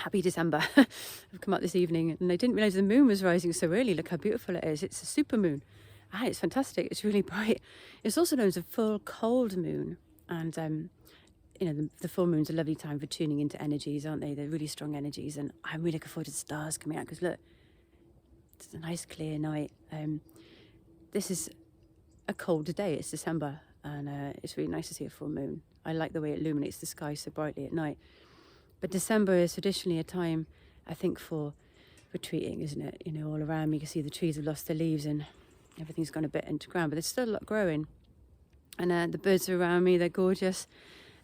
Happy December. I've come out this evening and I didn't realise the moon was rising so early. Look how beautiful it is. It's a supermoon. It's fantastic. It's really bright. It's also known as a full cold moon. And, the full moon's a lovely time for tuning into energies, aren't they? They're really strong energies. And I'm really looking forward to the stars coming out because look, it's a nice clear night. This is a cold day. It's December and it's really nice to see a full moon. I like the way it illuminates the sky so brightly at night. But December is traditionally a time, I think, for retreating, isn't it? All around me you can see the trees have lost their leaves and everything's gone a bit into ground, but there's still a lot growing. And the birds are around me, they're gorgeous.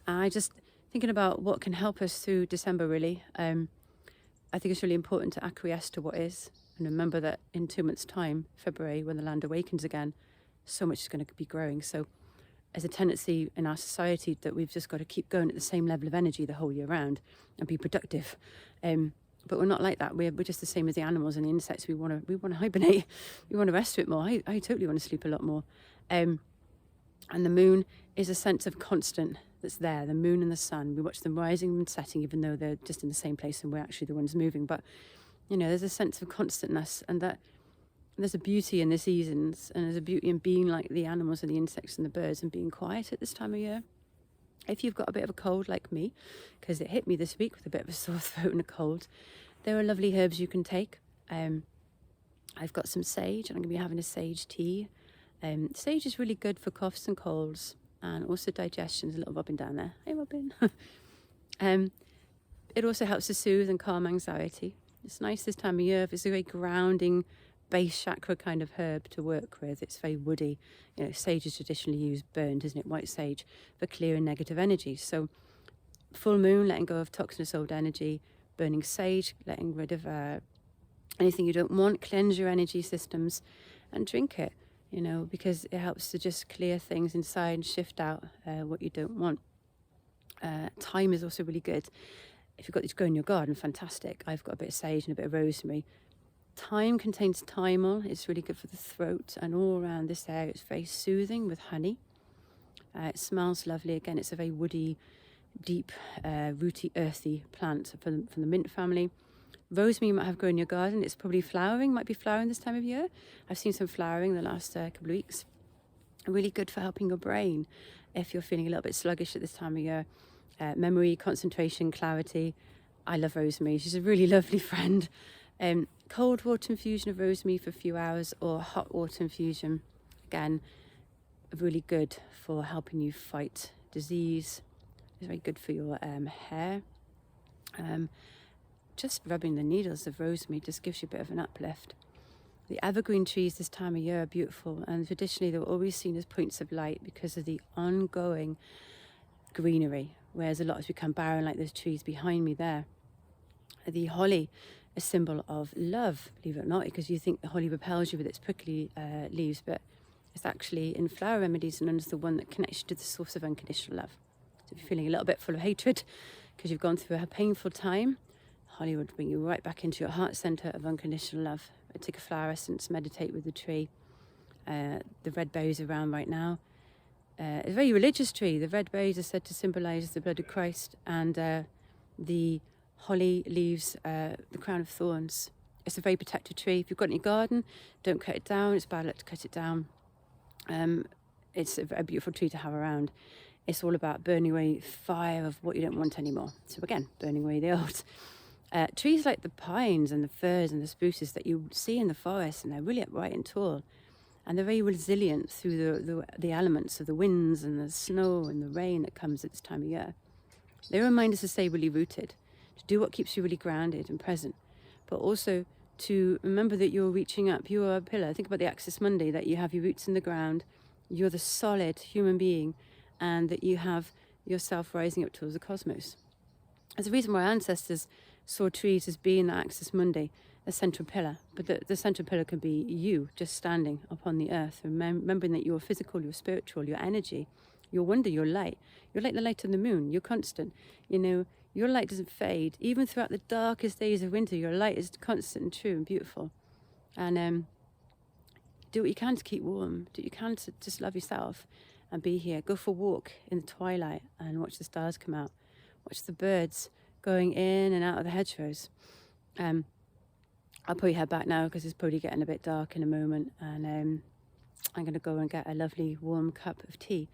I just thinking about what can help us through December, really. I think it's really important to acquiesce to what is and remember that in 2 months' time, February, when the land awakens again, so much is going to be growing. So there's a tendency in our society that we've just got to keep going at the same level of energy the whole year round and be productive. But we're not like that. We're just the same as the animals and the insects. We want to hibernate. We want to rest a bit more. I totally want to sleep a lot more. And the moon is a sense of constant that's there. The moon and the sun. We watch them rising and setting, even though they're just in the same place and we're actually the ones moving. But there's a sense of constantness, and that there's a beauty in the seasons, and there's a beauty in being like the animals and the insects and the birds and being quiet at this time of year. If you've got a bit of a cold like me, because it hit me this week with a bit of a sore throat and a cold, there are lovely herbs you can take. I've got some sage, and I'm going to be having a sage tea. Sage is really good for coughs and colds, and also digestion. There's a little Robin down there. Hey, Robin. It also helps to soothe and calm anxiety. It's nice this time of year. It's a very grounding, base chakra kind of herb to work with. It's very woody. Sage is traditionally used burned, isn't it? White sage for clear and negative energy. So full moon, letting go of toxinous old energy. Burning sage, letting rid of anything you don't want. Cleanse your energy systems and drink it, because it helps to just clear things inside and shift out what you don't want. Thyme is also really good. If you've got this grow in your garden, fantastic. I've got a bit of sage and a bit of rosemary. Thyme contains thymol. It's really good for the throat, and all around this area it's very soothing with honey. It smells lovely. Again, it's a very woody, deep, rooty, earthy plant from the mint family. Rosemary you might have grown in your garden. It's probably might be flowering this time of year. I've seen some flowering the last couple of weeks. Really good for helping your brain if you're feeling a little bit sluggish at this time of year. Memory, concentration, clarity. I love rosemary. She's a really lovely friend. Cold water infusion of rosemary for a few hours, or hot water infusion, again, really good for helping you fight disease. It's very good for your hair. Just rubbing the needles of rosemary just gives you a bit of an uplift. The evergreen trees this time of year are beautiful, and traditionally they were always seen as points of light because of the ongoing greenery, whereas a lot has become barren, like those trees behind me there. The holly, a symbol of love, believe it or not, because you think the holly repels you with its prickly leaves, but it's actually in flower remedies known as the one that connects you to the source of unconditional love. So if you're feeling a little bit full of hatred because you've gone through a painful time, holly would bring you right back into your heart center of unconditional love. Take a flower essence, meditate with the tree. The red berries are around right now. It's a very religious tree. The red berries are said to symbolize the blood of Christ, and the holly leaves the crown of thorns. It's a very protected tree. If you've got it in your garden, don't cut it down. It's bad luck to cut it down. It's a beautiful tree to have around. It's all about burning away fire of what you don't want anymore. So again, burning away the old. Trees like the pines and the firs and the spruces that you see in the forest, and they're really upright and tall, and they're very resilient through the elements of the winds and the snow and the rain that comes at this time of year. They remind us to stay really rooted, to do what keeps you really grounded and present, but also to remember that you're reaching up. You are a pillar. Think about the Axis Mundi, that you have your roots in the ground, you're the solid human being, and that you have yourself rising up towards the cosmos. There's a reason why our ancestors saw trees as being the Axis Mundi, a central pillar, but the central pillar can be you just standing upon the earth, remembering that you're physical, you're spiritual, your energy, your wonder, your light. You're like the light of the moon. You're constant. Your light doesn't fade. Even throughout the darkest days of winter, your light is constant and true and beautiful. And do what you can to keep warm. Do what you can to just love yourself and be here. Go for a walk in the twilight and watch the stars come out. Watch the birds going in and out of the hedgerows. I'll probably head back now because it's probably getting a bit dark in a moment, and I'm going to go and get a lovely warm cup of tea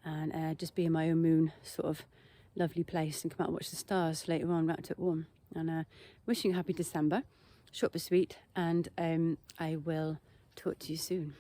and just be in my own moon sort of lovely place and come out and watch the stars later on, wrapped up warm. And wishing you a happy December, short but sweet, and I will talk to you soon.